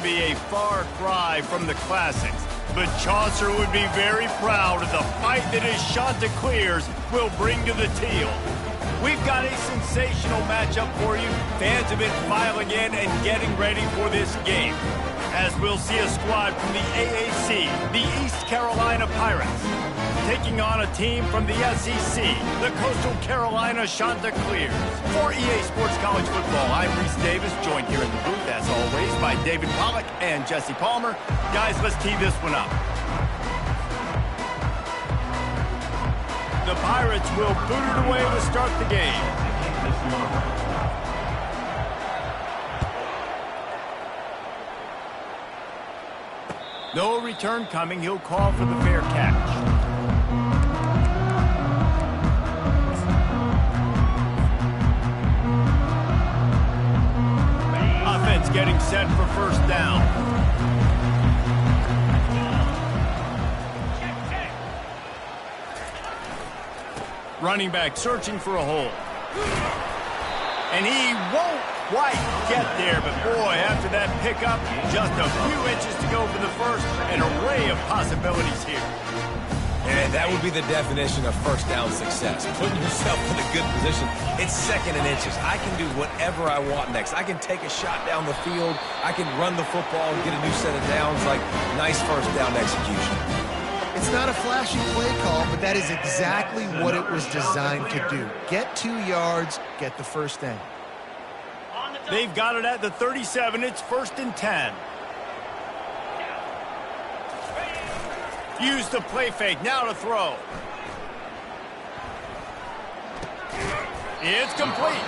be a far cry from the classics, but Chaucer would be very proud of the fight that his Chanticleers will bring to the teal. We've got a sensational matchup for you. Fans have been filing in and getting ready for this game, as we'll see a squad from the AAC, the East Carolina Pirates, taking on a team from the SEC, the Coastal Carolina Chanticleers. For EA Sports College Football, I'm Reese Davis, joined here in the booth, as always, by David Pollack and Jesse Palmer. Guys, let's tee this one up. The Pirates will boot it away to start the game. No return coming. He'll call for the fair catch. Offense getting set for first down. Running back searching for a hole. And he won't quite get there, but boy, after that pickup, just a few inches to go for the first. An array of possibilities here. And that would be the definition of first down success. Putting yourself in a good position. It's second and inches. I can do whatever I want next. I can take a shot down the field. I can run the football and get a new set of downs. Like, nice first down execution. It's not a flashy play call, but that is exactly what it was designed to do. Get 2 yards, get the first down. They've got it at the 37. It's 1st and 10. Use the play fake. Now to throw. It's complete.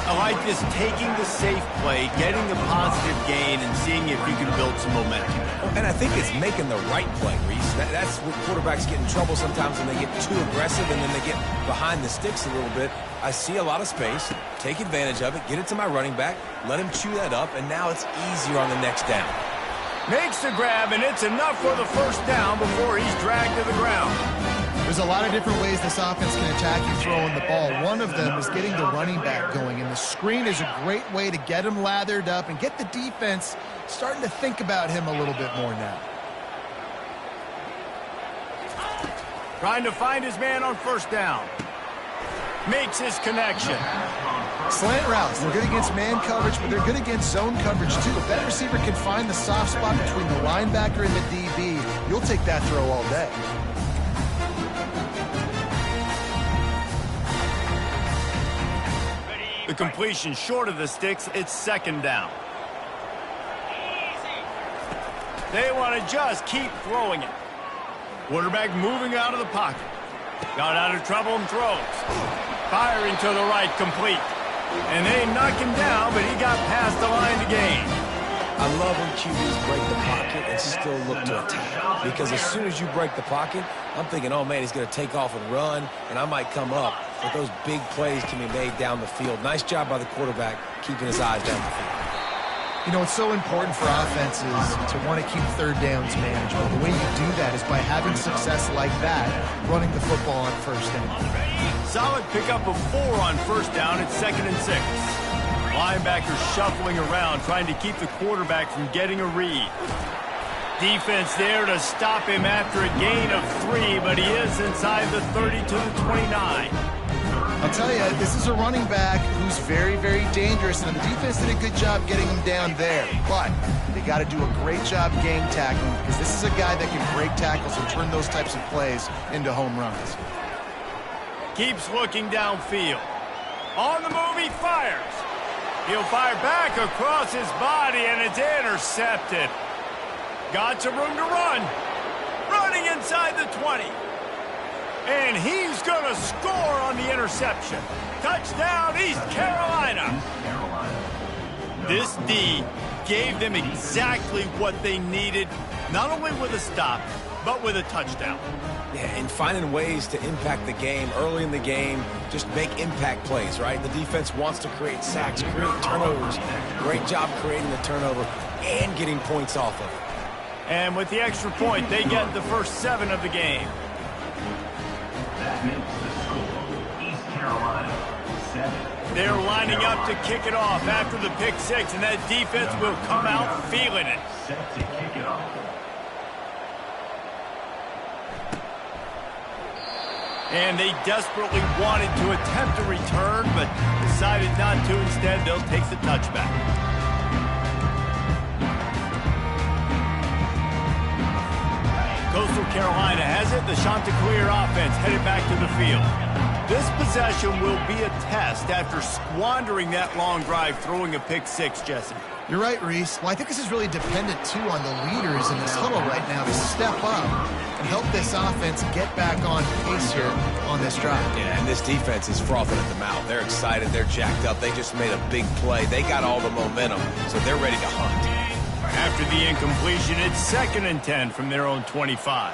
I like this, taking the safe play, getting the positive gain, and seeing if you can build some momentum. And I think it's making the right play, Reese. That's where quarterbacks get in trouble sometimes when they get too aggressive and then they get behind the sticks a little bit. I see a lot of space, take advantage of it, get it to my running back, let him chew that up, and now it's easier on the next down. Makes the grab, and it's enough for the first down before he's dragged to the ground. There's a lot of different ways this offense can attack you throwing the ball. One of them is getting the running back going, and the screen is a great way to get him lathered up and get the defense starting to think about him a little bit more now. Trying to find his man on first down. Makes his connection. Slant routes, they're good against man coverage, but they're good against zone coverage too. If that receiver can find the soft spot between the linebacker and the DB, you'll take that throw all day. The completion short of the sticks. It's 2nd down. They want to just keep throwing it. Quarterback moving out of the pocket. Got out of trouble and throws. Firing to the right, complete. And they knock him down, but he got past the line to gain. I love when QBs break the pocket and still look to attack. Because as soon as you break the pocket, I'm thinking, oh, man, he's going to take off and run, and I might come up. But those big plays can be made down the field. Nice job by the quarterback keeping his eyes down the field. You know, it's so important for offenses to want to keep third downs manageable. The way you do that is by having success like that, running the football on first down. Solid pickup of 4 on first down. It's 2nd and 6. Linebacker shuffling around, trying to keep the quarterback from getting a read. Defense there to stop him after a gain of 3, but he is inside the 30 to the 29. I'll tell you, this is a running back who's very, very dangerous, and the defense did a good job getting him down there. But they got to do a great job game tackling, because this is a guy that can break tackles and turn those types of plays into home runs. Keeps looking downfield. On the move, he fires. He'll fire back across his body, and it's intercepted. Got some room to run. Running inside the 20. And he's going to score on the interception. Touchdown, East Carolina. This D gave them exactly what they needed, not only with a stop, but with a touchdown. Yeah, and finding ways to impact the game early in the game, just make impact plays, right? The defense wants to create sacks, create turnovers. Great job creating the turnover and getting points off of it. And with the extra point, they get the first 7 of the game. That makes the score East Carolina 7. They're lining up to kick it off after the pick six, and that defense will come out feeling it. Set to kick it off. And they desperately wanted to attempt a return, but decided not to. Instead, they'll take the touchback. Coastal Carolina has it. The Chanticleer offense headed back to the field. This possession will be a test after squandering that long drive, throwing a pick six, Jesse. You're right, Reese. Well, I think this is really dependent, too, on the leaders in this huddle right now to step up and help this offense get back on pace here on this drive. Yeah, and this defense is frothing at the mouth. They're excited. They're jacked up. They just made a big play. They got all the momentum, so they're ready to hunt. After the incompletion, it's 2nd and 10 from their own 25.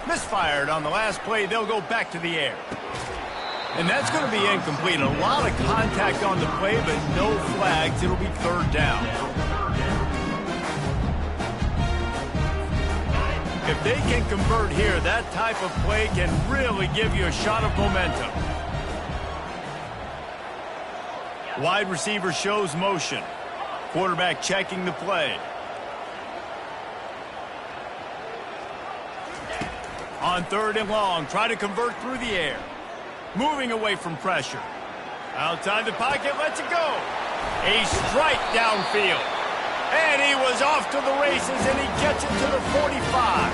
Misfired on the last play. They'll go back to the air. And that's going to be incomplete. A lot of contact on the play, but no flags. It'll be 3rd down. If they can convert here, that type of play can really give you a shot of momentum. Wide receiver shows motion. Quarterback checking the play. On 3rd and long, try to convert through the air. Moving away from pressure. Outside the pocket, lets it go. A strike downfield. And he was off to the races, and he gets it to the 45.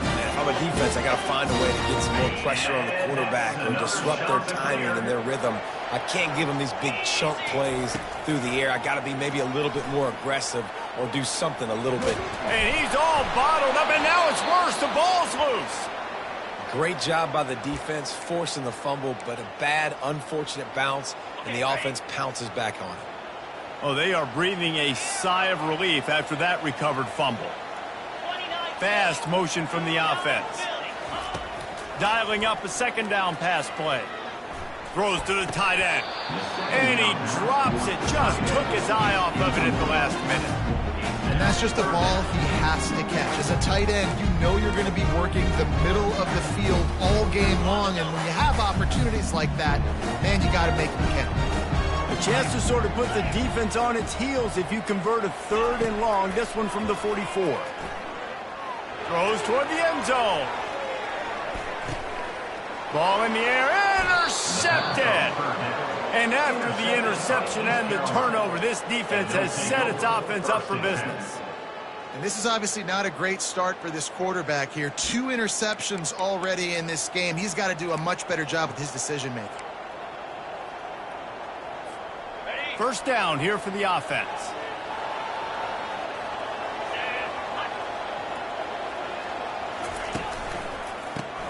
And if I'm a defense, I got to find a way to get some more pressure on the quarterback or disrupt their timing and their rhythm. I can't give them these big chunk plays through the air. I got to be maybe a little bit more aggressive or do something a little bit. And he's all bottled up, and now it's worse. The ball's loose. Great job by the defense, forcing the fumble, but a bad, unfortunate bounce, and the offense pounces back on it. Oh, they are breathing a sigh of relief after that recovered fumble. Fast motion from the offense. Dialing up a 2nd down pass play. Throws to the tight end. And he drops it. Just took his eye off of it at the last minute. And that's just a ball he has to catch. As a tight end, you know you're going to be working the middle of the field all game long, and when you have opportunities like that, man, you got to make them count. A chance to sort of put the defense on its heels if you convert a 3rd and long, this one from the 44. Throws toward the end zone. Ball in the air, intercepted! And after the interception and the turnover, this defense has set its offense up for business. And this is obviously not a great start for this quarterback here. 2 interceptions already in this game. He's got to do a much better job with his decision-making. 1st down here for the offense.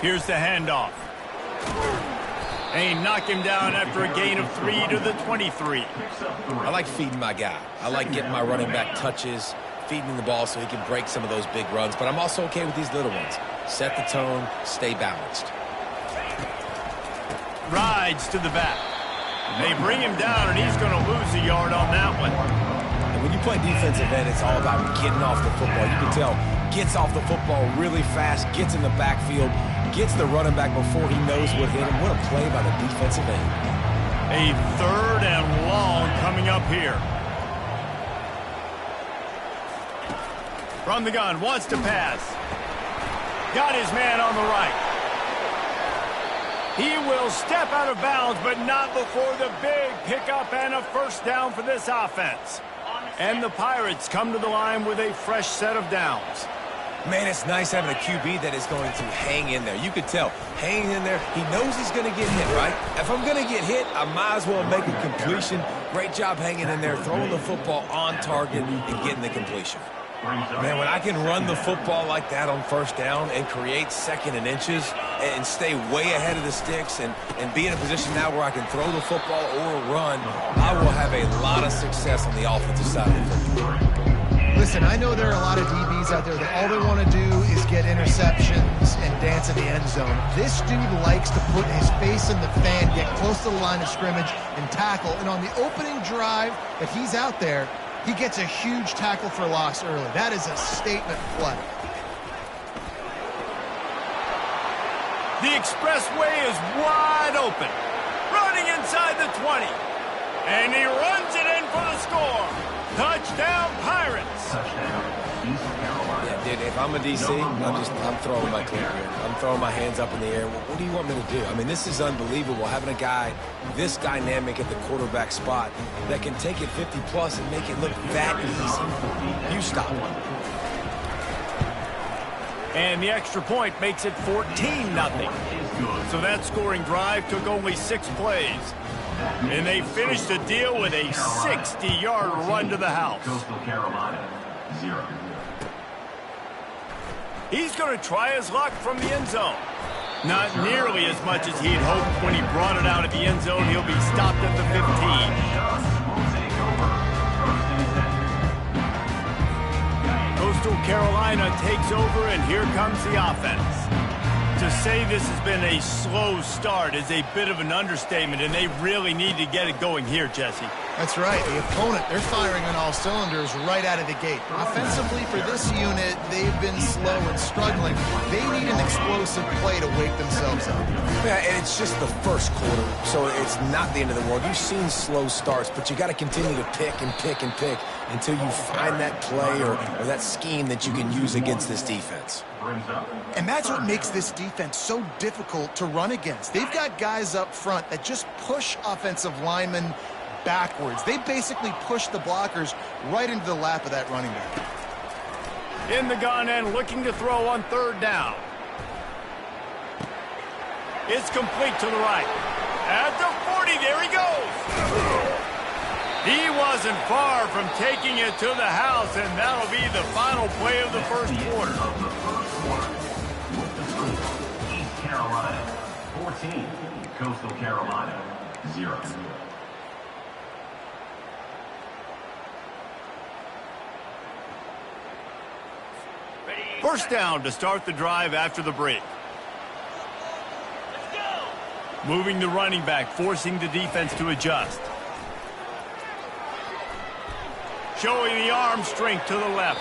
Here's the handoff. And he knocked him down after a gain of 3 to the 23. I like feeding my guy. I like getting my running back touches, feeding him the ball so he can break some of those big runs. But I'm also okay with these little ones. Set the tone, stay balanced. Rides to the back. They bring him down, and he's going to lose a yard on that one. And when you play defensive end, it's all about getting off the football. You can tell, gets off the football really fast, gets in the backfield, gets the running back before he knows what hit him. What a play by the defensive end. A 3rd and long coming up here. From the gun, wants to pass. Got his man on the right. He will step out of bounds, but not before the big pickup and a 1st down for this offense. And the Pirates come to the line with a fresh set of downs. Man, it's nice having a QB that is going to hang in there. You could tell, hanging in there, he knows he's going to get hit, right? If I'm going to get hit, I might as well make a completion. Great job hanging in there, throwing the football on target and getting the completion. Man, when I can run the football like that on 1st down and create 2nd and inches and stay way ahead of the sticks and be in a position now where I can throw the football or run, I will have a lot of success on the offensive side of the football. Listen, I know there are a lot of DBs out there that all they want to do is get interceptions and dance in the end zone. This dude likes to put his face in the fan, get close to the line of scrimmage, and tackle. And on the opening drive that he's out there, he gets a huge tackle for loss early. That is a statement play. The expressway is wide open. Running inside the 20. And he runs it in for the score. Touchdown, Pirates. Yeah, dude, if I'm a DC, I'm throwing my clip here. I'm throwing my hands up in the air. What do you want me to do? I mean, this is unbelievable, having a guy this dynamic at the quarterback spot that can take it 50-plus and make it look that easy. You stop him. And the extra point makes it 14-0. So that scoring drive took only 6 plays. And they finished the deal with a 60-yard run to the house. Coastal Carolina, 0. He's going to try his luck from the end zone. Not nearly as much as he'd hoped when he brought it out at the end zone. He'll be stopped at the 15. Coastal Carolina takes over, and here comes the offense. To say this has been a slow start is a bit of an understatement, and they really need to get it going here, Jesse. That's right. The opponent, they're firing on all cylinders right out of the gate. Offensively, for this unit, they've been slow and struggling. They need an explosive play to wake themselves up. Yeah, and it's just the first quarter, so it's not the end of the world. You've seen slow starts, but you got to continue to pick and pick and pick until you find that play or that scheme that you can use against this defense. And that's what makes this defense so difficult to run against. They've got guys up front that just push offensive linemen backwards. They basically push the blockers right into the lap of that running back. In the gun and looking to throw on 3rd down. It's complete to the right. At the 40, there he goes. He wasn't far from taking it to the house, and that'll be the final play of the first quarter. East Carolina, 14. Coastal Carolina, 0. First down to start the drive after the break. Moving the running back, forcing the defense to adjust. Showing the arm strength to the left.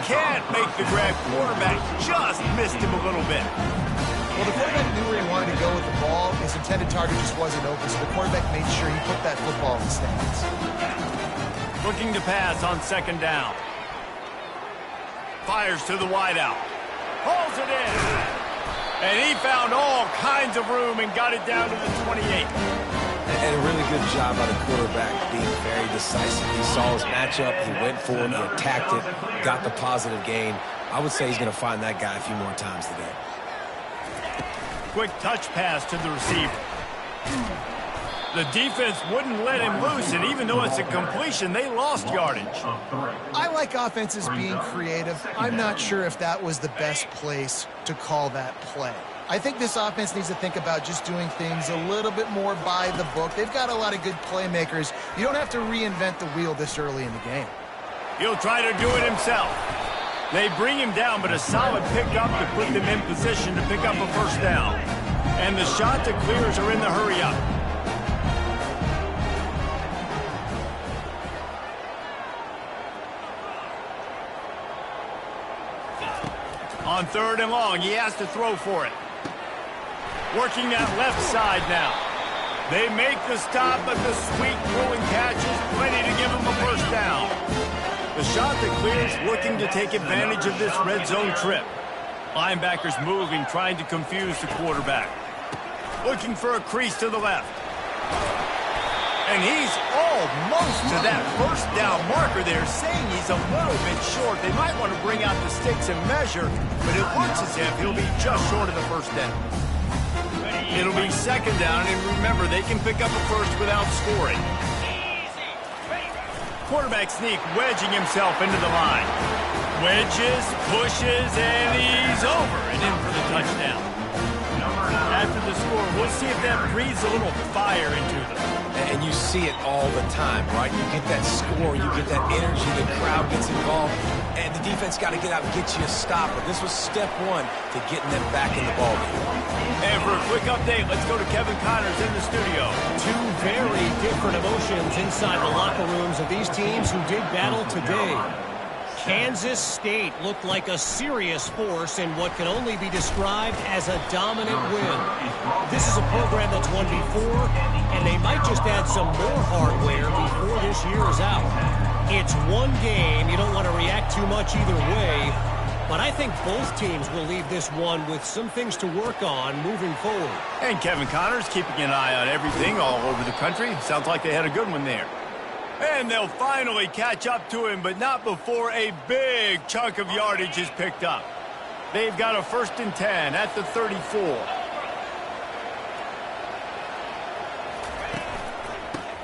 Can't make the grab. Quarterback just missed him a little bit. Well, the quarterback knew where he wanted to go with the ball. His intended target just wasn't open, so the quarterback made sure he put that football in the stands. Looking to pass on 2nd down. Fires to the wideout. Hauls it in. And he found all kinds of room and got it down to the 28. And a really good job by the quarterback being very decisive. He saw his matchup, he went for it, he attacked it, got the positive gain. I would say he's going to find that guy a few more times today. Quick touch pass to the receiver. The defense wouldn't let him loose, and even though it's a completion, they lost yardage. I like offenses being creative. I'm not sure if that was the best place to call that play. I think this offense needs to think about just doing things a little bit more by the book. They've got a lot of good playmakers. You don't have to reinvent the wheel this early in the game. He'll try to do it himself. They bring him down, but a solid pickup to put them in position to pick up a first down. And the shot to clears are in the hurry-up. On 3rd and long, he has to throw for it. Working that left side now. They make the stop, but the sweet throwing catch is plenty to give him a first down. The shot that clears, looking to take advantage of this red zone trip. Linebackers moving, trying to confuse the quarterback. Looking for a crease to the left. And he's almost to that first down marker there, saying he's a little bit short. They might want to bring out the sticks and measure, but it looks as if he'll be just short of the first down. It'll be 2nd down, and remember, they can pick up a first without scoring. Quarterback sneak, wedging himself into the line. Wedges, pushes, and he's over and in for the touchdown. After the score, we'll see if that breathes a little fire into them. And you see it all the time, right? You get that score, you get that energy, the crowd gets involved, and the defense got to get out and get you a stop. But this was step 1 to getting them back in the ballgame. And for a quick update, let's go to Kevin Connors in the studio. Two very different emotions inside the locker rooms of these teams who did battle today. Kansas State looked like a serious force in what can only be described as a dominant win. This is a program that's won before, and they might just add some more hardware before this year is out. It's one game. You don't want to react too much either way, but I think both teams will leave this one with some things to work on moving forward. And Kevin Connors keeping an eye on everything all over the country. Sounds like they had a good one there. And they'll finally catch up to him, but not before a big chunk of yardage is picked up. They've got a 1st and 10 at the 34.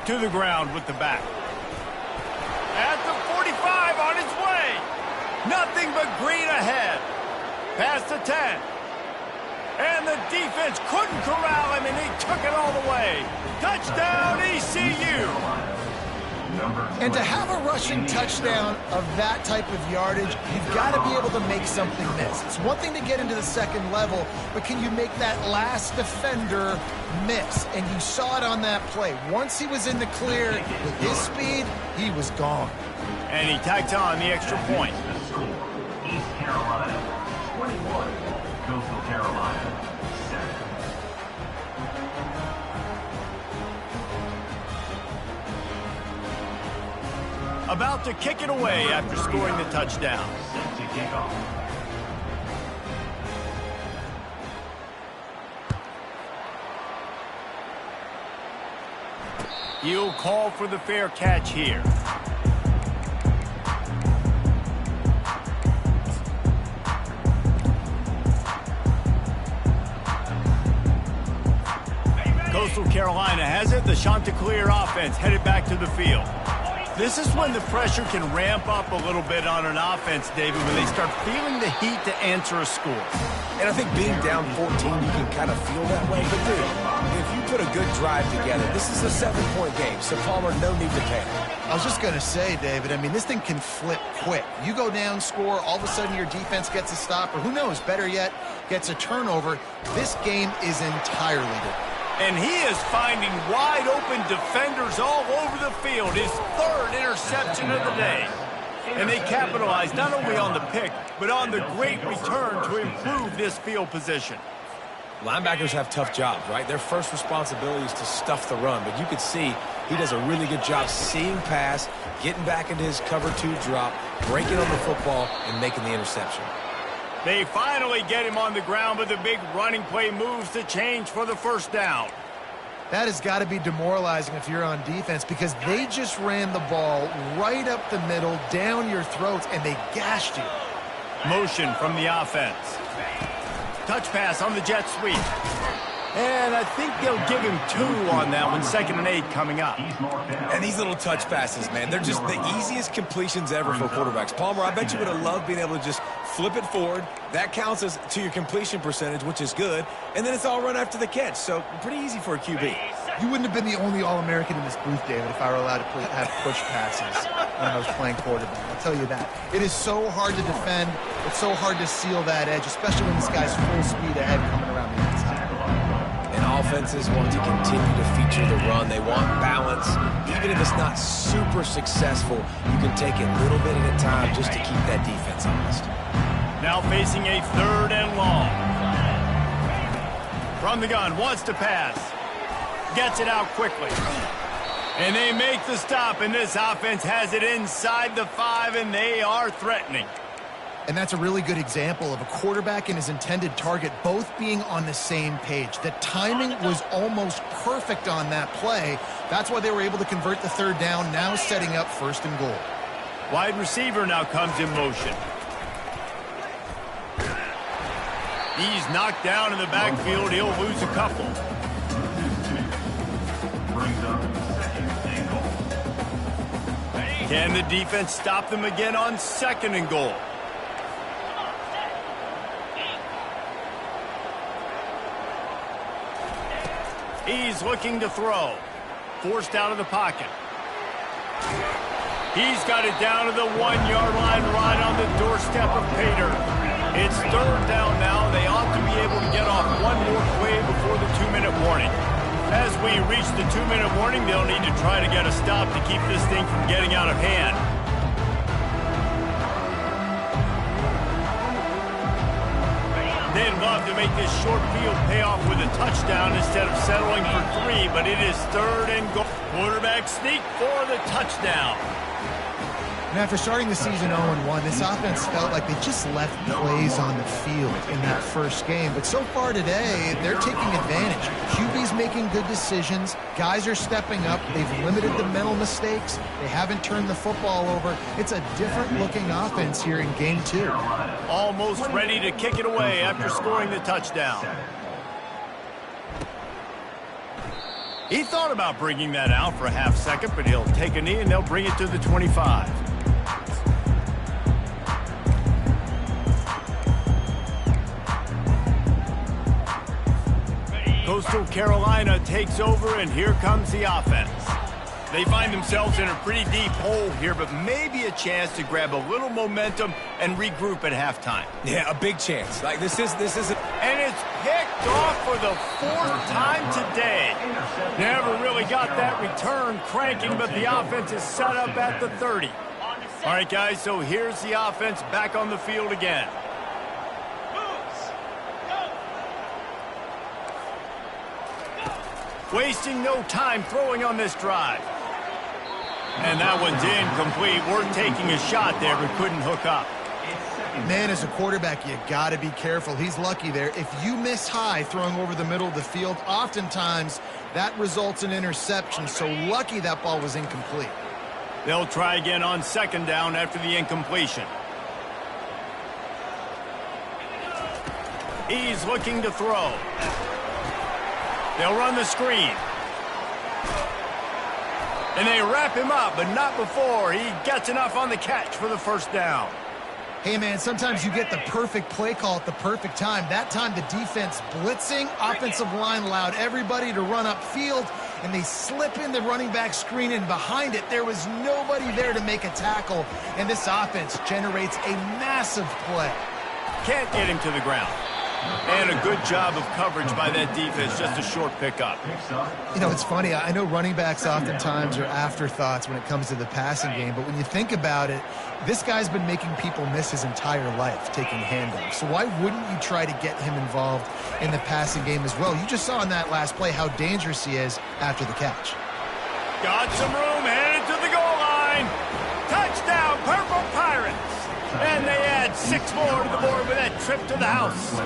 To the ground with the back. At the 45, on its way. Nothing but green ahead. Past the 10. And the defense couldn't corral him, and he took it all the way. Touchdown, ECU. And to have a rushing touchdown of that type of yardage, you've got to be able to make something miss. It's one thing to get into the second level, but can you make that last defender miss? And you saw it on that play. Once he was in the clear with his speed, he was gone. And he tacked on the extra point. East Carolina, 21. Coastal Carolina, 7. About to kick it away after scoring the touchdown. Set to kick off. He'll call for the fair catch here. Coastal Carolina has it. The Chanticleer offense headed back to the field. This is when the pressure can ramp up a little bit on an offense, David, when they start feeling the heat to answer a score. And I think being down 14, you can kind of feel that way. But, dude, if you put a good drive together, this is a 7-point game, so Palmer, no need to panic. I was just going to say, David, I mean, this thing can flip quick. You go down, score, all of a sudden your defense gets a stop, or who knows, better yet, gets a turnover. This game is entirely different. And he is finding wide-open defenders all over the field. His 3rd interception of the day. And they capitalize not only on the pick, but on the great return to improve this field position. Linebackers have tough jobs, right? Their first responsibility is to stuff the run. But you can see he does a really good job seeing pass, getting back into his cover 2 drop, breaking on the football, and making the interception. They finally get him on the ground, but the big running play moves to change for the 1st down. That has got to be demoralizing if you're on defense, because they just ran the ball right up the middle, down your throats, and they gashed you. Motion from the offense. Touch pass on the jet sweep. And I think they'll give him 2 on that one. 2nd and 8 coming up. And these little touch passes, man, they're just the easiest completions ever for quarterbacks. Palmer, I bet you would have loved being able to just flip it forward. That counts as to your completion percentage, which is good. And then it's all run after the catch. So pretty easy for a QB. You wouldn't have been the only All-American in this booth, David, if I were allowed to have push passes when I was playing quarterback. I'll tell you that. It is so hard to defend. It's so hard to seal that edge, especially when this guy's full speed ahead coming around the inside. And offenses want to continue to feature the run. They want balance. Even if it's not super successful, you can take it little bit at a time just to keep that defense honest. Now facing a 3rd and long. From the gun, wants to pass. Gets it out quickly. And they make the stop, and this offense has it inside the 5, and they are threatening. And that's a really good example of a quarterback and his intended target both being on the same page. The timing was almost perfect on that play. That's why they were able to convert the 3rd down, now setting up 1st and goal. Wide receiver now comes in motion. He's knocked down in the backfield. He'll lose a couple. Brings up 2nd and goal. Can the defense stop them again on 2nd and goal? He's looking to throw. Forced out of the pocket. He's got it down to the 1-yard line, right on the doorstep of Pater. It's 3rd down now. They ought to be able to get off one more play before the 2-minute warning. As we reach the 2-minute warning, they'll need to try to get a stop to keep this thing from getting out of hand. looking to make this short field pay off with a touchdown instead of settling for 3, but it is 3rd and goal. Quarterback sneak for the touchdown. And after starting the season 0-1, this offense felt like they just left plays on the field in that first game. But so far today, they're taking advantage. QB's making good decisions. Guys are stepping up. They've limited the mental mistakes. They haven't turned the football over. It's a different-looking offense here in Game 2. Almost ready to kick it away after scoring the touchdown. He thought about bringing that out for a half second, but he'll take a knee and they'll bring it to the 25. Coastal Carolina takes over, and here comes the offense. They find themselves in a pretty deep hole here, but maybe a chance to grab a little momentum and regroup at halftime. Yeah, a big chance. Like this isn't. And it's picked off for the 4th time today. Never really got that return cranking, but the offense is set up at the 30. All right, guys, so here's the offense back on the field again. Wasting no time throwing on this drive. And that one's incomplete. We're taking a shot there, but couldn't hook up. Man, as a quarterback, you got to be careful. He's lucky there. If you miss high throwing over the middle of the field, oftentimes that results in interception. So lucky that ball was incomplete. They'll try again on 2nd down after the incompletion. He's looking to throw. They'll run the screen. And they wrap him up, but not before he gets enough on the catch for the 1st down. Hey, man, sometimes you get the perfect play call at the perfect time. That time the defense blitzing, offensive line allowed everybody to run upfield, and they slip in the running back screen, and behind it there was nobody there to make a tackle, and this offense generates a massive play. Can't get him to the ground. And a good job of coverage by that defense, just a short pickup. You know, it's funny. I know running backs oftentimes are afterthoughts when it comes to the passing game, but when you think about it, this guy's been making people miss his entire life taking handoffs. So why wouldn't you try to get him involved in the passing game as well? You just saw in that last play how dangerous he is after the catch. Got some room, headed to the goal line. Touchdown, Purple Pirates. And they add 6 more to the board with that trip to the house.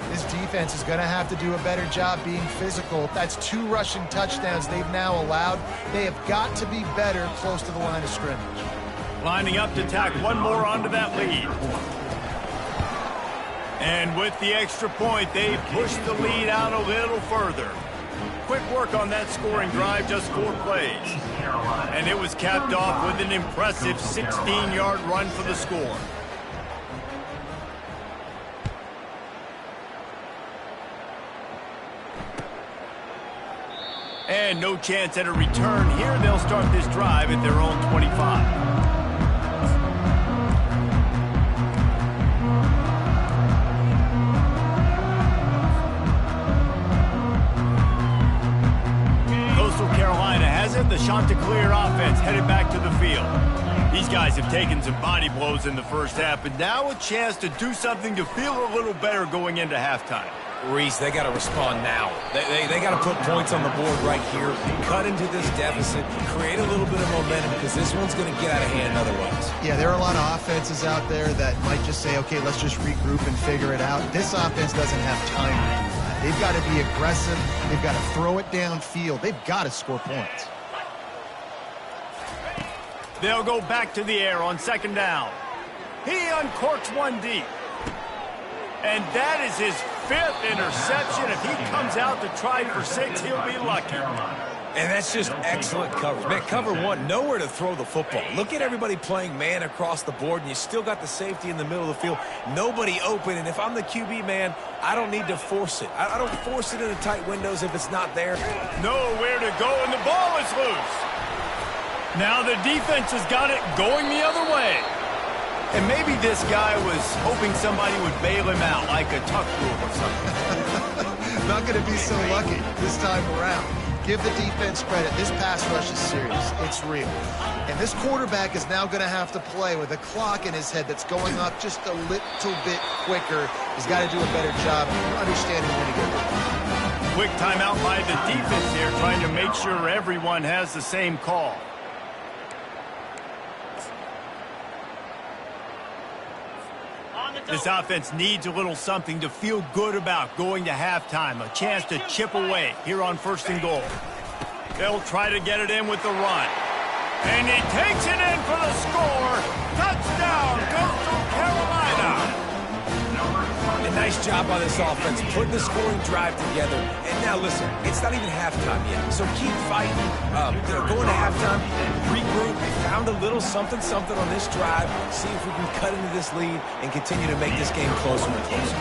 This defense is going to have to do a better job being physical. That's 2 rushing touchdowns they've now allowed. They have got to be better close to the line of scrimmage. Lining up to tack 1 more onto that lead. And with the extra point, they push the lead out a little further. Quick work on that scoring drive, just 4 plays. And it was capped off with an impressive 16-yard run for the score. And no chance at a return here. They'll start this drive at their own 25. The Chanticleer offense headed back to the field. These guys have taken some body blows in the first half, but now a chance to do something to feel a little better going into halftime. Reese, they got to respond now. They got to put points on the board right here, cut into this deficit, create a little bit of momentum, because this one's going to get out of hand otherwise. Yeah, there are a lot of offenses out there that might just say, okay, let's just regroup and figure it out. This offense doesn't have time to do that. They've got to be aggressive. They've got to throw it downfield. They've got to score points. They'll go back to the air on 2nd down. He uncorks 1 deep. And that is his 5th interception. If he comes out to try for 6, he'll be lucky. And that's just excellent coverage. Man, cover 1, nowhere to throw the football. Look at everybody playing man across the board, and you still got the safety in the middle of the field. Nobody open, and if I'm the QB, man, I don't need to force it. I don't force it into tight windows if it's not there. Nowhere to go, and the ball is loose. Now the defense has got it going the other way. And maybe this guy was hoping somebody would bail him out, like a tuck rule or something. Not going to be so lucky this time around. give the defense credit. This pass rush is serious. It's real. And this quarterback is now going to have to play with a clock in his head that's going up just a little bit quicker. He's got to do a better job understanding when to get there. Quick timeout by the defense here, trying to make sure everyone has the same call. This offense needs a little something to feel good about going to halftime. A chance to chip away here on 1st and goal. They'll try to get it in with the run. And he takes it in for the score. Touchdown, Coastal Carolina. A nice job by this offense, putting the scoring drive together. And now listen, it's not even halftime yet, so keep fighting. They're going to halftime, regroup. We found a little something on this drive. See if we can cut into this lead and continue to make this game closer and closer.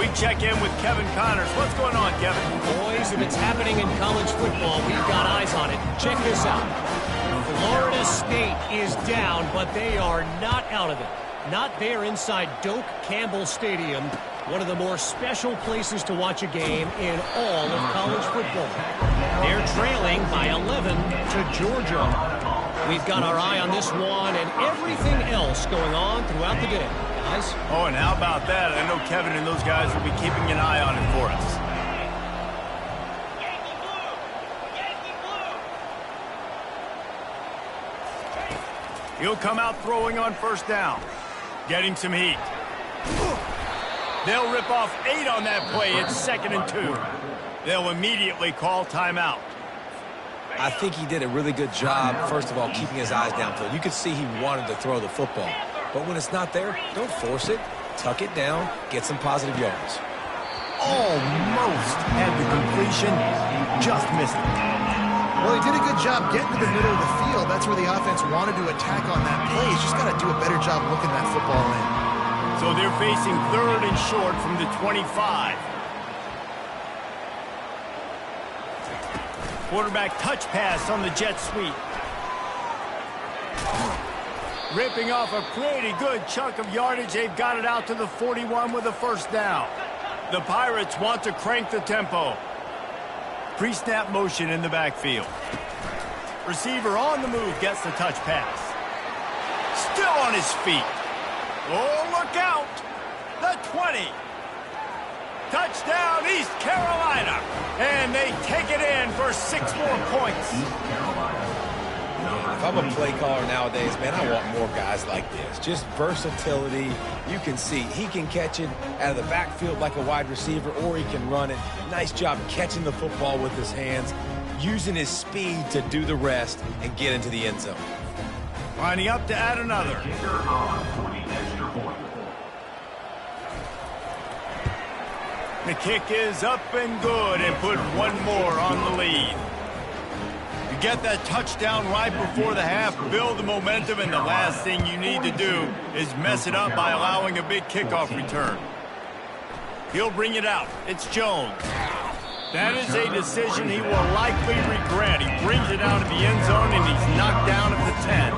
We check in with Kevin Connors. What's going on, Kevin? Boys, if it's happening in college football, we've got eyes on it. Check this out. Florida State is down, but they are not out of it. Not there inside Doak Campbell Stadium, one of the more special places to watch a game in all of college football. They're trailing by 11 to Georgia. We've got our eye on this one and everything else going on throughout the day. Guys? Oh, and how about that? I know Kevin and those guys will be keeping an eye on it for us. He'll come out throwing on 1st down. Getting some heat. They'll rip off 8 on that play. It's 2nd and 2. They'll immediately call timeout. I think he did a really good job, first of all, keeping his eyes downfield. You could see he wanted to throw the football. But when it's not there, don't force it. Tuck it down. Get some positive yards. Almost had the completion. Just missed it. Well, he did a good job getting to the middle of the field. That's where the offense wanted to attack on that play. He's just got to do a better job looking that football in. So they're facing 3rd and short from the 25. Quarterback touch pass on the jet sweep. Ripping off a pretty good chunk of yardage. They've got it out to the 41 with a 1st down. The Pirates want to crank the tempo. Pre-snap motion in the backfield. Receiver on the move gets the touch pass. Still on his feet. Oh, look out. The 20. Touchdown, East Carolina. And they take it in for 6 more points. If I'm a play caller nowadays, man, I want more guys like this. Just versatility. You can see he can catch it out of the backfield like a wide receiver, or he can run it. Nice job catching the football with his hands, using his speed to do the rest and get into the end zone. Lining up to add another. Kicker on for the extra point. The kick is up and good and put 1 more on the lead. You get that touchdown right before the half, build the momentum, and the last thing you need to do is mess it up by allowing a big kickoff return. He'll bring it out. It's Jones. That is a decision he will likely regret. He brings it out of the end zone, and he's knocked down at the 10.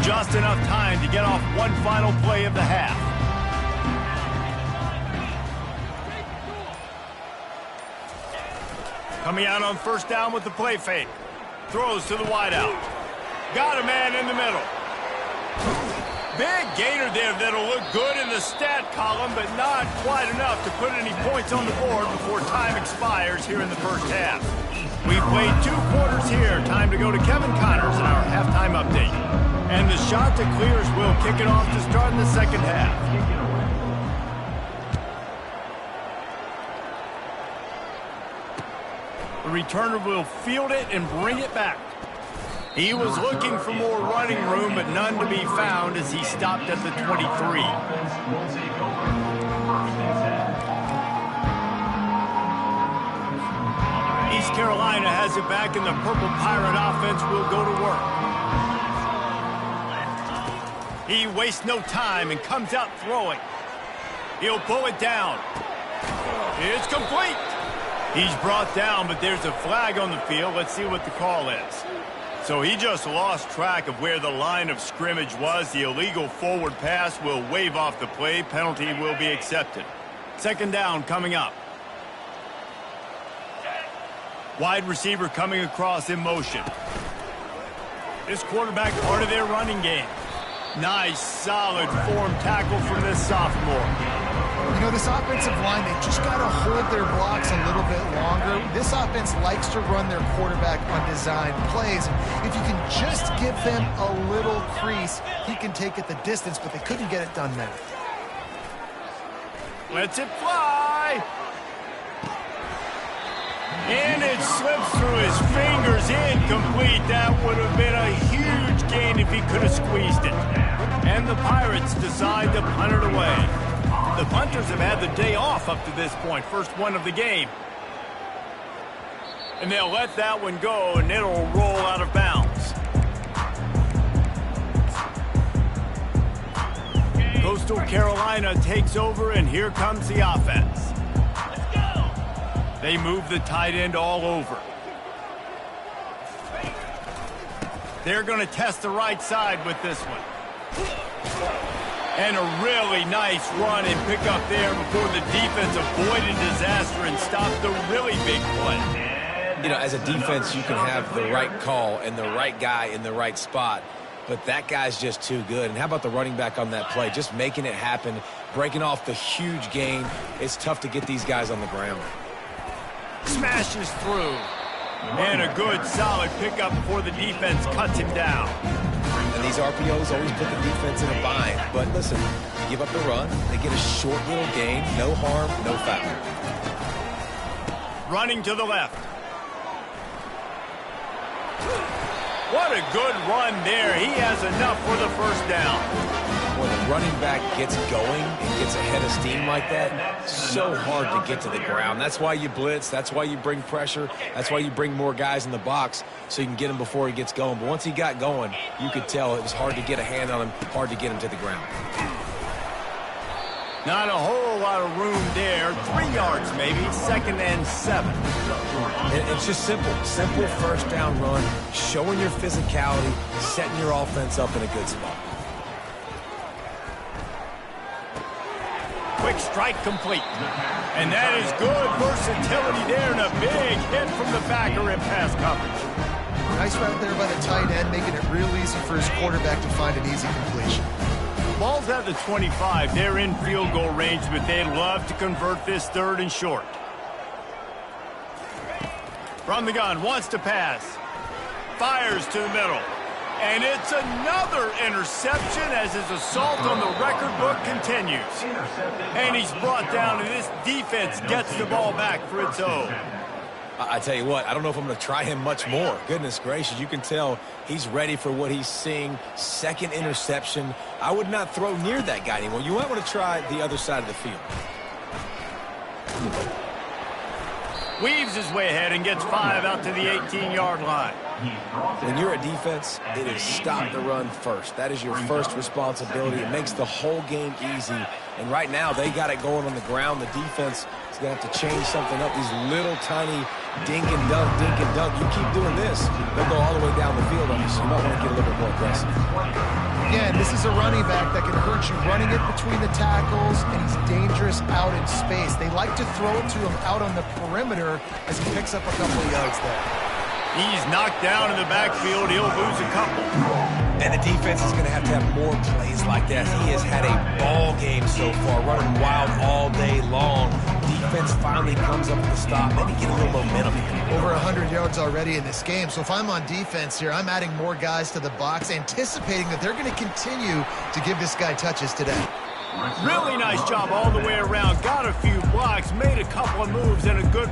Just enough time to get off one final play of the half. Coming out on 1st down with the play fake. Throws to the wideout. Got a man in the middle. Big gainer there that'll look good in the stat column, but not quite enough to put any points on the board before time expires here in the 1st half. We've played 2 quarters here. Time to go to Kevin Connors in our halftime update. And the shot that clears will kick it off to start in the 2nd half. The returner will field it and bring it back. He was looking for more running room, but none to be found as he stopped at the 23. East Carolina has it back, and the Purple Pirate offense will go to work. He wastes no time and comes out throwing. He'll pull it down. It's complete. He's brought down, but there's a flag on the field. Let's see what the call is. So he just lost track of where the line of scrimmage was. The illegal forward pass will wave off the play. Penalty will be accepted. Second down coming up. Wide receiver coming across in motion. This quarterback part of their running game. Nice, solid form tackle from this sophomore. You know, this offensive line, they just got to hold their blocks a little bit longer. This offense likes to run their quarterback on design plays. If you can just give them a little crease, he can take it the distance, but they couldn't get it done there. Lets it fly. And it slips through his fingers, incomplete. That would have been a huge gain if he could have squeezed it. And the Pirates decide to punt it away. The punters have had the day off up to this point, first one of the game. And they'll let that one go, and it'll roll out of bounds. Coastal Carolina takes over, and here comes the offense. Let's go! They move the tight end all over. They're going to test the right side with this one. And a really nice run and pick up there before the defense avoided disaster and stopped the really big play. You know, as a defense, you can have the right call and the right guy in the right spot, but that guy's just too good. And how about the running back on that play? Just making it happen, breaking off the huge gain. It's tough to get these guys on the ground. Smashes through. And a good, solid pickup before the defense cuts him down. And these RPOs always put the defense in a bind. But listen, give up the run. They get a short little gain. No harm, no foul. Running to the left. What a good run there. He has enough for the first down. When the running back gets going and gets ahead of steam like that, so hard to get to the ground. That's why you blitz. That's why you bring pressure. That's why you bring more guys in the box so you can get him before he gets going. But once he got going, you could tell it was hard to get a hand on him, hard to get him to the ground. Not a whole lot of room there. 3 yards maybe, 2nd and 7. It's just simple. Simple first down run, showing your physicality, setting your offense up in a good spot. Quick strike complete. And that is good versatility there and a big hit from the backer in pass coverage. Nice route there by the tight end, making it real easy for his quarterback to find an easy completion. Ball's at the 25. They're in field goal range, but they'd love to convert this 3rd and short. From the gun, wants to pass. Fires to the middle. And it's another interception as his assault on the record book continues. And he's brought down, and this defense gets the ball back for its own. I tell you what, I don't know if I'm going to try him much more. Goodness gracious, you can tell he's ready for what he's seeing. 2nd interception. I would not throw near that guy anymore. You might want to try the other side of the field. Weaves his way ahead and gets 5 out to the 18-yard line. When you're a defense, it is stop the run first. That is your first responsibility. It makes the whole game easy. And right now, they got it going on the ground. The defense is going to have to change something up. These little tiny dink and dunk, dink and dunk. You keep doing this, they'll go all the way down the field on you. So you might want to get a little bit more aggressive. Again, this is a running back that can hurt you running it between the tackles, and he's dangerous out in space. They like to throw it to him out on the perimeter as he picks up a couple of yards there. He's knocked down in the backfield. He'll lose a couple. And the defense is going to have more plays like that. He has had a ball game so far, running wild all day long. Defense finally comes up with a stop. Maybe get a little momentum here. Over 100 yards already in this game. So if I'm on defense here, I'm adding more guys to the box, anticipating that they're going to continue to give this guy touches today. Really nice job all the way around. Got a few blocks, made a couple of moves, and a good...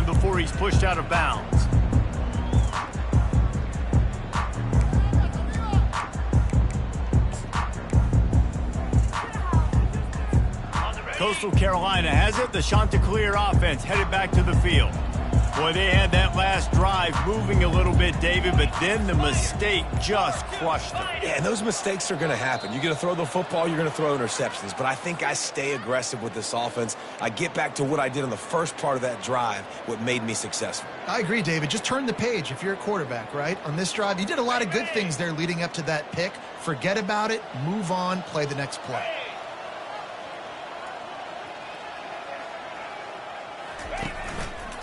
before he's pushed out of bounds. Coastal Carolina has it. The Chanticleer offense headed back to the field. Boy, they had that last drive moving a little bit, David, but then the mistake just crushed them. Yeah, and those mistakes are going to happen. You're going to throw the football, you're going to throw interceptions. But I think I stay aggressive with this offense. I get back to what I did in the first part of that drive, what made me successful. I agree, David. Just turn the page if you're a quarterback, right? On this drive, you did a lot of good things there leading up to that pick. Forget about it, move on, play the next play.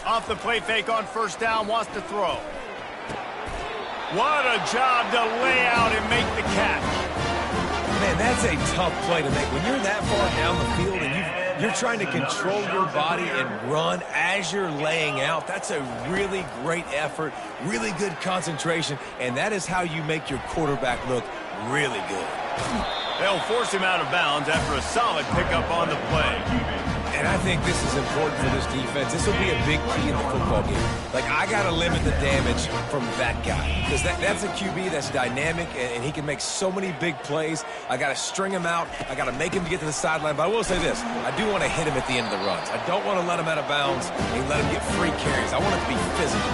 Off the play fake on first down, wants to throw. What a job to lay out and make the catch. Man, that's a tough play to make. When you're that far down the field and you're trying to control your body and run as you're laying out, that's a really great effort, really good concentration, and that is how you make your quarterback look really good. They'll force him out of bounds after a solid pickup on the play. And I think this is important for this defense. This will be a big key in the football game. Like, I got to limit the damage from that guy. Because that's a QB that's dynamic, and he can make so many big plays. I got to string him out. I got to make him get to the sideline. But I will say this. I do want to hit him at the end of the runs. I don't want to let him out of bounds and let him get free carries. I want it to be physical.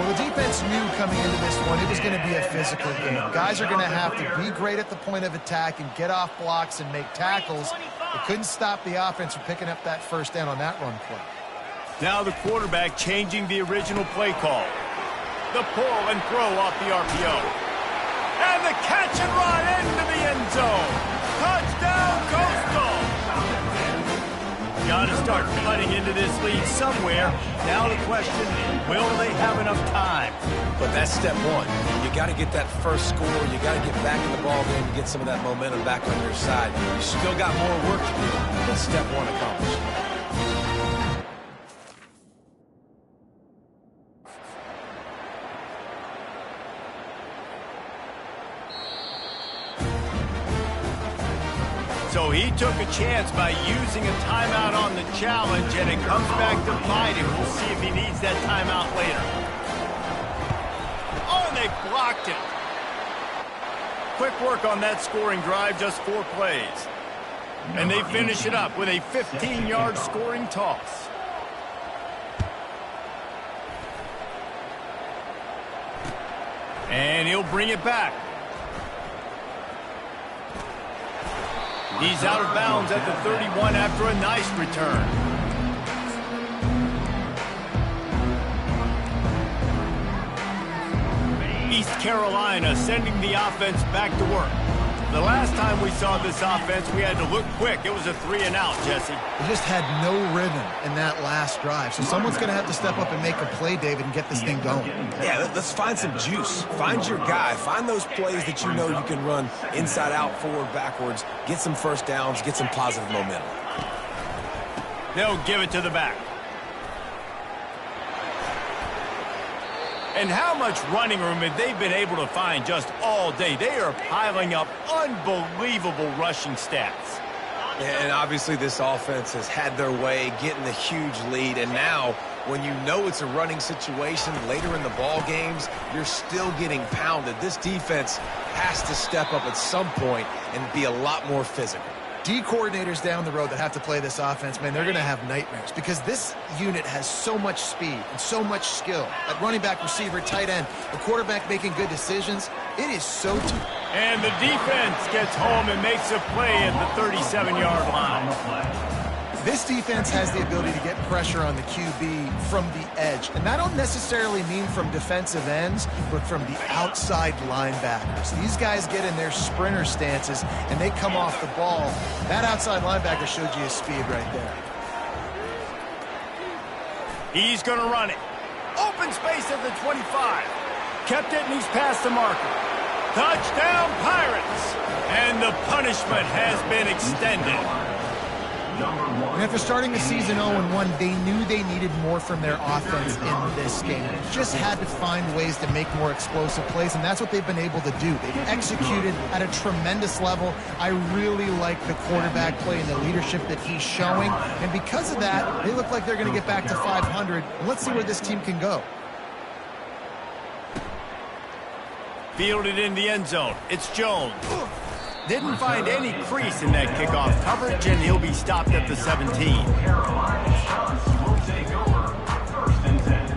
Well, the defense knew coming into this one it was going to be a physical game. Guys are going to have to be great at the point of attack and get off blocks and make tackles. They couldn't stop the offense from picking up that first down on that run play. Now the quarterback changing the original play call. The pull and throw off the RPO. And the catch and run into the end zone. Touchdown, Coastal! Got to start cutting into this lead somewhere. Now the question, will they have enough time? But that's step one. You got to get that first score. You got to get back in the ball game and get some of that momentum back on your side. You still got more work to do, but step one accomplished. So he took a chance by using a timeout on the challenge, and it comes back to bite him. We'll see if he needs that timeout later. Oh, and they blocked him. Quick work on that scoring drive, just 4 plays. And they finish it up with a 15-yard scoring toss. And he'll bring it back. He's out of bounds at the 31 after a nice return. East Carolina sending the offense back to work. The last time we saw this offense, we had to look quick. It was a 3-and-out, Jesse. They just had no rhythm in that last drive. So someone's going to have to step up and make a play, David, and get this thing going. Yeah, let's find some juice. Find your guy. Find those plays that you know you can run inside out, forward, backwards. Get some first downs. Get some positive momentum. They'll give it to the back. And how much running room have they been able to find just all day? They are piling up unbelievable rushing stats. And obviously this offense has had their way, getting the huge lead. And now, when you know it's a running situation later in the ball games, you're still getting pounded. This defense has to step up at some point and be a lot more physical. D coordinators down the road that have to play this offense, man, they're going to have nightmares because this unit has so much speed and so much skill. At running back, receiver, tight end, the quarterback making good decisions, it is so tough. And the defense gets home and makes a play at the 37-yard line. This defense has the ability to get pressure on the QB from the edge. And that don't necessarily mean from defensive ends, but from the outside linebackers. These guys get in their sprinter stances, and they come off the ball. That outside linebacker showed you his speed right there. He's going to run it. Open space at the 25. Kept it, and he's past the marker. Touchdown, Pirates! And the punishment has been extended. And after starting the season 0-1, they knew they needed more from their offense in this game. They just had to find ways to make more explosive plays, and that's what they've been able to do. They've executed at a tremendous level. I really like the quarterback play and the leadership that he's showing. And because of that, they look like they're going to get back to 500. And let's see where this team can go. Fielded in the end zone. It's Jones. Didn't find any crease in that kickoff coverage, and he'll be stopped at the 17. Carolina shots will take over. First and 10.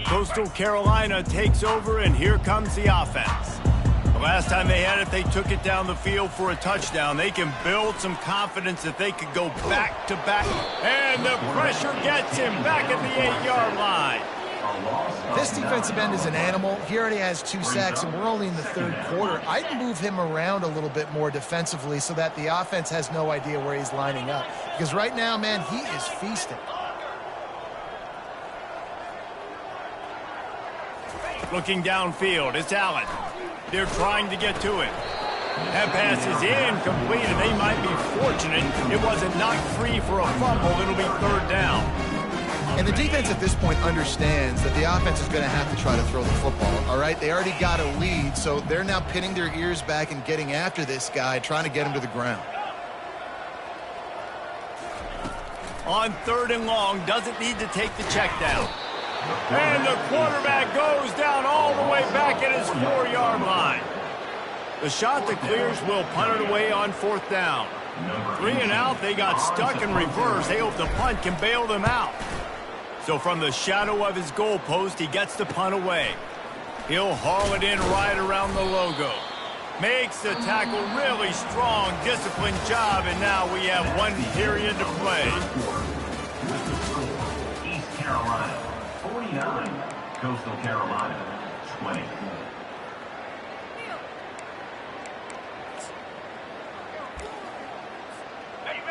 Coastal Carolina takes over, and here comes the offense. The last time they had it, they took it down the field for a touchdown. They can build some confidence that they could go back-to-back. And the pressure gets him back at the 8-yard line. This defensive end is an animal. He already has 2 sacks, and we're only in the 3rd quarter. I'd move him around a little bit more defensively so that the offense has no idea where he's lining up. Because right now, man, he is feasting. Looking downfield, it's Allen. They're trying to get to him. That pass is incomplete, and they might be fortunate it wasn't knocked free for a fumble. It'll be 3rd down. And the defense at this point understands that the offense is going to have to try to throw the football, all right? They already got a lead, so they're now pinning their ears back and getting after this guy, trying to get him to the ground. On 3rd and long, doesn't need to take the check down. And the quarterback goes down all the way back at his 4-yard line. The shot that clears will punt it away on 4th down. 3 and out, they got stuck in reverse. They hope the punt can bail them out. So from the shadow of his goalpost, he gets the punt away. He'll haul it in right around the logo. Makes the tackle really strong, disciplined job, and now we have 1 period to play. East Carolina 49, Coastal Carolina 20.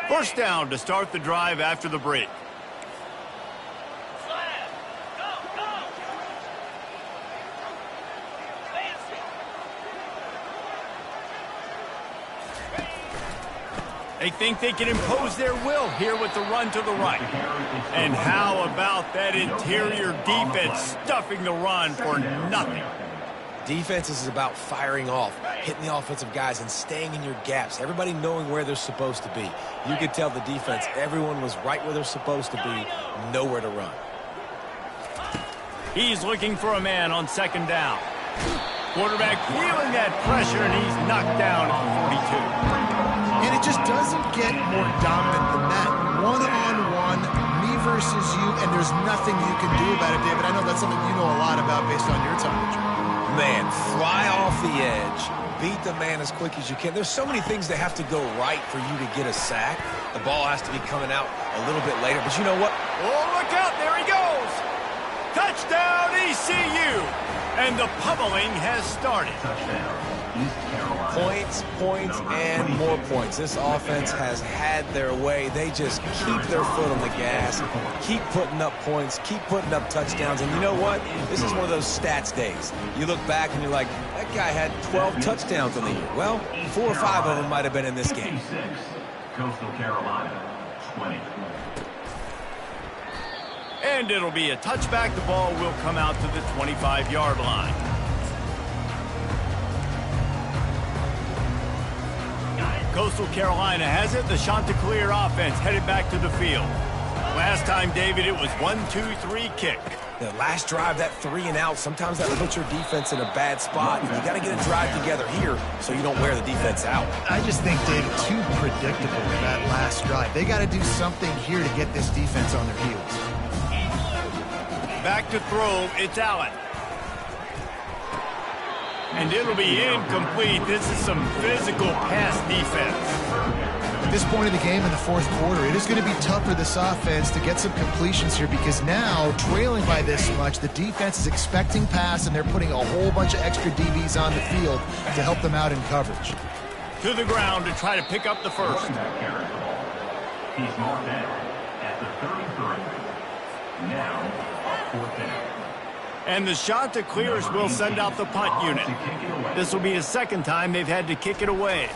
First down to start the drive after the break. They think they can impose their will here with the run to the right. And how about that interior defense stuffing the run for nothing? Defense is about firing off, hitting the offensive guys, and staying in your gaps. Everybody knowing where they're supposed to be. You could tell the defense, everyone was right where they're supposed to be, nowhere to run. He's looking for a man on 2nd down. Quarterback feeling that pressure, and he's knocked down at the 42. And it just doesn't get more dominant than that. One-on-one, me versus you, and there's nothing you can do about it, David. I know that's something you know a lot about based on your time. Man, fly off the edge, beat the man as quick as you can. There's so many things that have to go right for you to get a sack. The ball has to be coming out a little bit later, but you know what? Oh, look out, there he goes! Touchdown, ECU! And the pummeling has started. Touchdown, East Carolina. Points, and more points. This offense has had their way. They just keep their foot on the gas, keep putting up points, keep putting up touchdowns. And you know what? This is one of those stats days. You look back and you're like, that guy had 12 touchdowns on the year. Well, 4 or 5 of them might have been in this game. 56, Coastal Carolina 20. And it'll be a touchback. The ball will come out to the 25-yard line. Coastal Carolina has it. The Chanticleer offense headed back to the field. Last time, David, it was 1-2-3 kick. The last drive, that 3 and out, sometimes that puts your defense in a bad spot. You got to get a drive together here so you don't wear the defense out. I just think, David, too predictable with that last drive. They got to do something here to get this defense on their heels. Back to throw, it's Allen. And it'll be incomplete. This is some physical pass defense. At this point in the game in the 4th quarter, it is going to be tough for this offense to get some completions here because now, trailing by this much, the defense is expecting pass and they're putting a whole bunch of extra DBs on the field to help them out in coverage. To the ground to try to pick up the first. He's marked down at the 33. Now, 4th down. And the Chanticleers will send out the punt unit. This will be the 2nd time they've had to kick it away.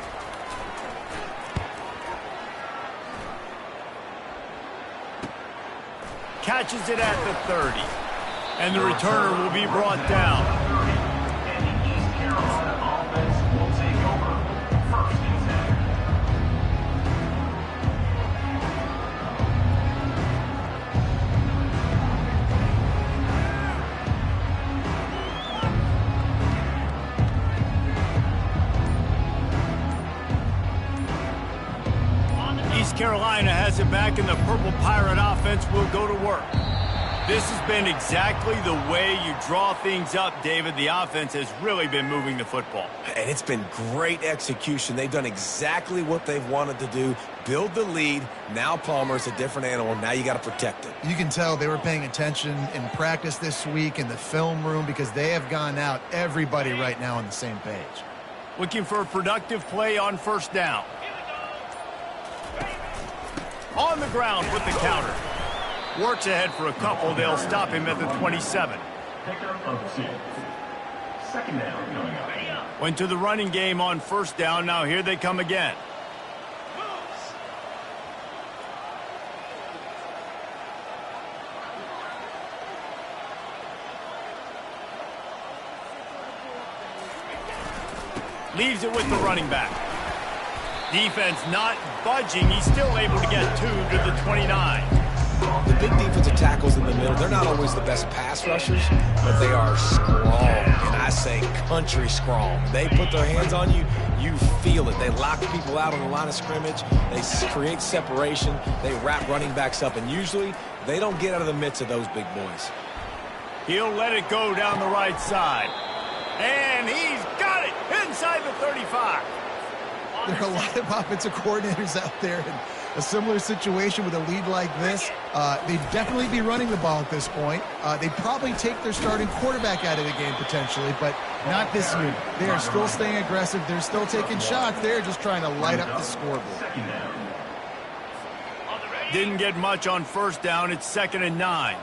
Catches it at the 30. And the returner will be brought down. And the East Carolina offense will take over. 1st and 10. drops it back, and the Purple Pirate offense will go to work. This has been exactly the way you draw things up, David. The offense has really been moving the football. And it's been great execution. They've done exactly what they've wanted to do. Build the lead. Now Palmer's a different animal. Now you got to protect it. You can tell they were paying attention in practice this week in the film room because they have gone out, everybody right now on the same page. Looking for a productive play on first down. On the ground with the counter. Works ahead for a couple. They'll stop him at the 27. Pickup of 6. Second down coming up. Went to the running game on first down. Now here they come again. Leaves it with the running back. Defense not budging. He's still able to get 2 to the 29. The big defensive tackles in the middle, they're not always the best pass rushers, but they are strong, and I say country strong. They put their hands on you, you feel it. They lock people out on the line of scrimmage. They create separation. They wrap running backs up, and usually they don't get out of the midst of those big boys. He'll let it go down the right side. And he's got it inside the 35. There are a lot of offensive coordinators out there in a similar situation with a lead like this. They'd definitely be running the ball at this point. They'd probably take their starting quarterback out of the game potentially, but not this year. They are still staying aggressive. They're still taking shots. They're just trying to light up the scoreboard. Didn't get much on first down. It's 2nd and 9.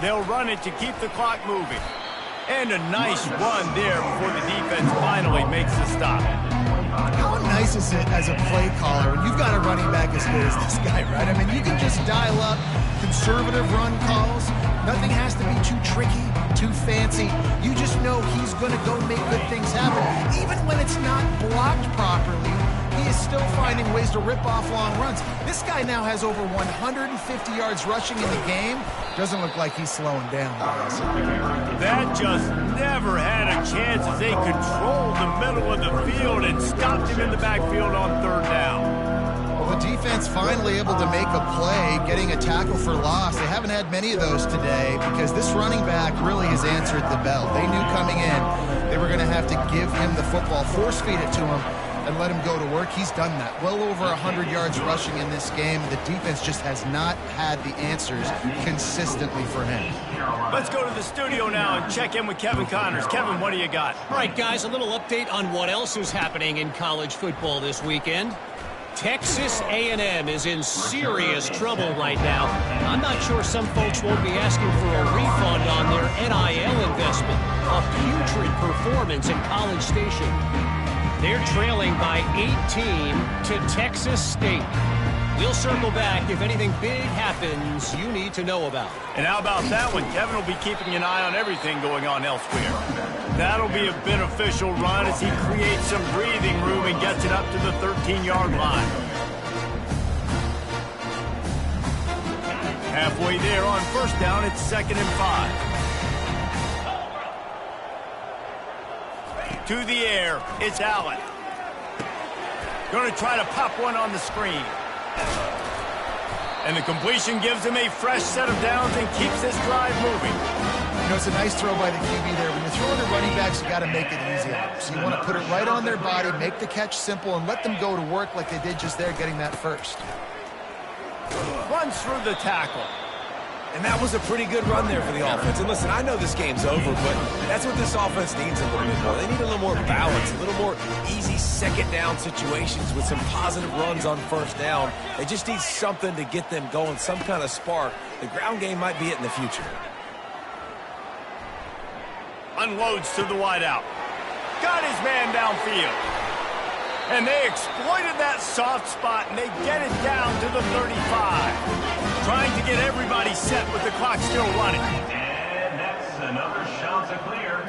They'll run it to keep the clock moving. And a nice run there before the defense finally makes the stop. How nice is it as a play caller when you've got a running back as good as this guy, right? I mean, you can just dial up conservative run calls. Nothing has to be too tricky, too fancy. You just know he's going to go make good things happen. Even when it's not blocked properly, he is still finding ways to rip off long runs. This guy now has over 150 yards rushing in the game. Doesn't look like he's slowing down, guys. That just never had a chance as they controlled the middle of the field and stopped him in the backfield on 3rd down. Well, the defense finally able to make a play, getting a tackle for loss. They haven't had many of those today because this running back really has answered the bell. They knew coming in they were going to have to give him the football, force feed it to him, and let him go to work. He's done that. Well over 100 yards rushing in this game. The defense just has not had the answers consistently for him. Let's go to the studio now and check in with Kevin Connors. Kevin, what do you got? All right, guys, a little update on what else is happening in college football this weekend. Texas A&M is in serious trouble right now. I'm not sure some folks won't be asking for a refund on their NIL investment. A putrid performance in College Station. They're trailing by 18 to Texas State. We'll circle back if anything big happens you need to know about. And how about that one? Kevin will be keeping an eye on everything going on elsewhere. That'll be a beneficial run as he creates some breathing room and gets it up to the 13-yard line. Halfway there on first down, it's 2nd and 5. To the air, it's Allen. Going to try to pop one on the screen. And the completion gives him a fresh set of downs and keeps this drive moving. You know, it's a nice throw by the QB there. When you're throwing the running backs, you got to make it easy on them. So you want to put it right on their body, make the catch simple, and let them go to work like they did just there, getting that first. Runs through the tackle. And that was a pretty good run there for the offense. And listen, I know this game's over, but that's what this offense needs a little bit more. They need a little more balance, a little more easy 2nd down situations with some positive runs on first down. They just need something to get them going, some kind of spark. The ground game might be it in the future. Unloads to the wideout. Got his man downfield. And they exploited that soft spot, and they get it down to the 35. Trying to get everybody set with the clock still running. And that's another shot to clear.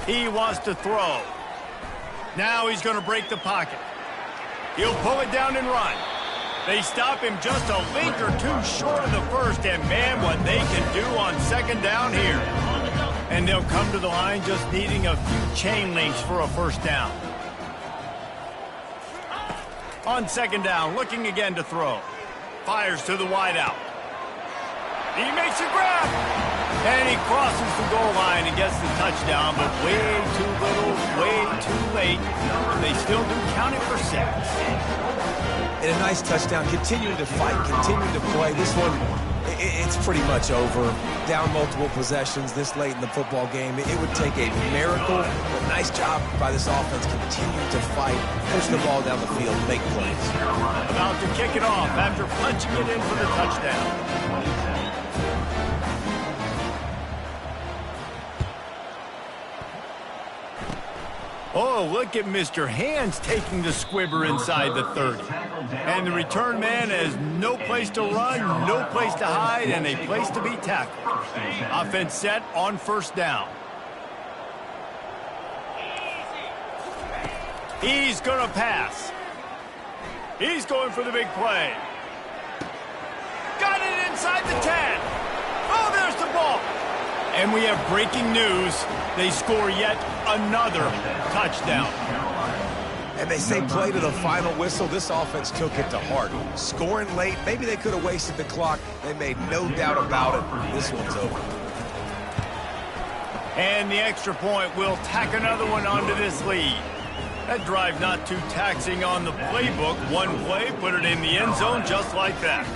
He wants to throw. Now he's going to break the pocket. He'll pull it down and run. They stop him just a link or two short of the first, and man, what they can do on 2nd down here. And they'll come to the line just needing a few chain links for a first down. On second down, looking again to throw. Fires to the wideout. He makes a grab. And he crosses the goal line and gets the touchdown, but way too little, way too late. They still do count it for 6. And a nice touchdown. Continuing to fight, continuing to play. This one, it's pretty much over. Down multiple possessions this late in the football game. It would take a miracle, but nice job by this offense continuing to fight, push the ball down the field, make plays. About to kick it off after punching it in for the touchdown. Oh, look at Mr. Hands taking the squibber inside the 30. And the return man has no place to run, no place to hide, and a place to be tackled. Offense set on first down. He's going to pass. He's going for the big play. Got it inside the 10. Oh, there's the ball. And we have breaking news. They score yet another touchdown. And they say play to the final whistle. This offense took it to heart. Scoring late, maybe they could have wasted the clock. They made no doubt about it. This one's over. And the extra point will tack another one onto this lead. That drive not too taxing on the playbook. One play, put it in the end zone just like that.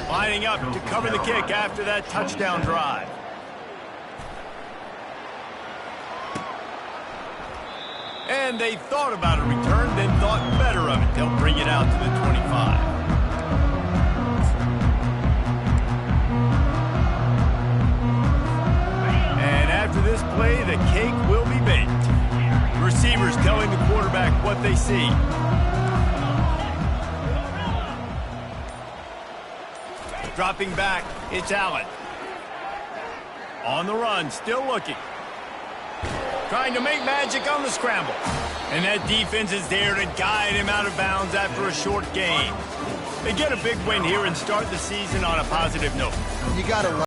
Lining up to cover the kick after that touchdown drive. And they thought about a return, then thought better of it. They'll bring it out to the 25. And after this play, the cake will be baked. Receivers telling the quarterback what they see. Dropping back, it's Allen. On the run, still looking. Trying to make magic on the scramble. And that defense is there to guide him out of bounds after a short gain. They get a big win here and start the season on a positive note. You got to